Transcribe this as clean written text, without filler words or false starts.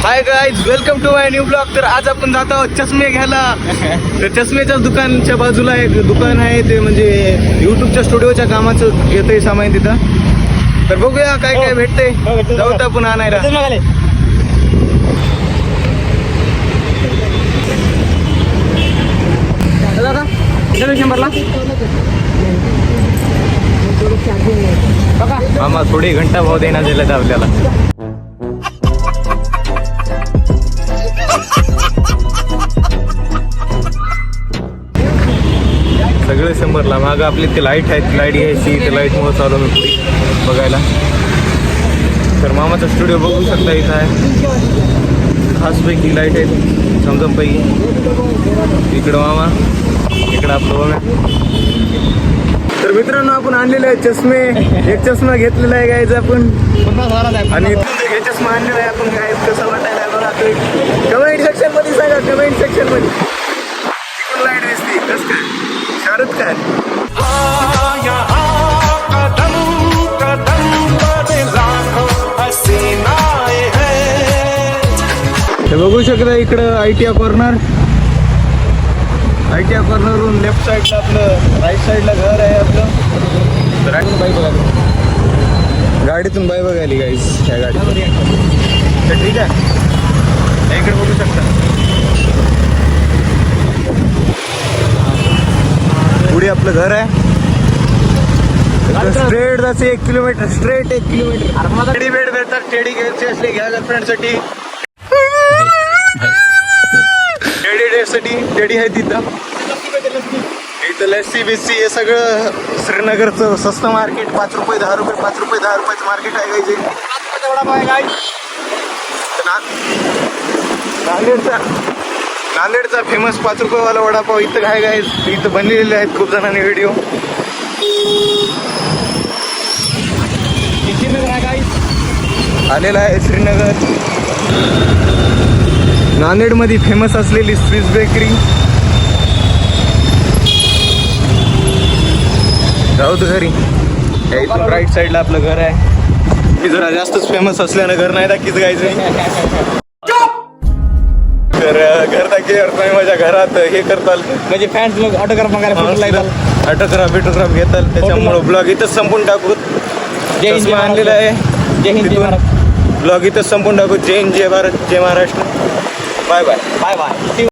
High guys, welcome to my new blog. तर आज आपण जात आहोत चष्मे घ्यायला. तर चष्मेच्या दुकानच्या बाजूला एक दुकान आहे, ते म्हणजे युट्यूबच्या स्टुडिओच्या कामाचं येतंय सामान तिथं. तर बघूया काय काय भेटतंय. जाऊ तर आपण आणायला. मामा थोडी घंटा भाव देण्यात दिला तर आपल्याला. सगळे शंभरला. मागं आपली ते लाईट आहेत, लाईट घ्यायची. ते लाईटमुळे चालू मी पुढे बघायला. तर मामाचा स्टुडिओ बघू शकता, इथं आहे खासपैकी लाईट आहेत समजमपैकी. इकडं मामा, इकडं आपलं बघा. तर मित्रांनो, आपण आणलेले आहे चष्मे. एक चष्मा घेतलेला आहे गायचा आपण, आणि हे चष्मा आणलेला आहे आपण. काय कसं वाटायला बघा ते कमेंट सेक्शन मध्ये सांगा. कमेंट सेक्शन मध्ये तिकडून लाईट दिसते कसं काय, शाहरुख खान. हे बघू शकता इकडं ITI कॉर्नर. ITI कॉर्नरवरून लेफ्ट साईडला आपलं, राईट साईडला घर आहे आपलं. तर बाई बघायला, गाडीतून बाई बघायली गाईस ह्या गाडी. तर ठीक आहे, इकडे बघू शकता. पुढे आपलं घर आहे. स्ट्रेट जायचं 1 kilometre, straight 1 kilometre. Teddy bed भेटतात, टेडी घ्यायचे असले घ्या गर्लफ्रेंडसाठी. टेडी डेसाठी टेडी आहे तिथं. इथं लस्सी बिस्सी हे सगळं श्रीनगरचं स्वस्त मार्केट. 5 रुपये 10 रुपये, 5 रुपये 10 रुपयाचं मार्केट आहे गायचे. नांदेडचा फेमस 5 रुपयेवाला वडापाव इथं आहे गाईज. इथं बनलेले आहेत खूप जणांनी व्हिडिओ. आलेला आहे श्रीनगर. नांदेडमध्ये फेमस असलेली स्विस बेकरी. राहू घरी. इथून राईट साईडला आपलं घर आहे. मी जरा जास्तच फेमस असल्यानं घर नाही दाखीच गायचं. तर घर दाखी नाही माझ्या घरात हे करताल, म्हणजे फॅन्स लोक ऑटोग्राफ मागायला ऑटोग्राफ घेतात. त्याच्यामुळं ब्लॉग इथंच संपून टाकू. जय हिंद आणलेला आहे. जय हिंद जय भारत. ब्लॉग इथंच संपून टाकू. जय हिंद जय भारत जय Maharashtra. Bye bye bye bye.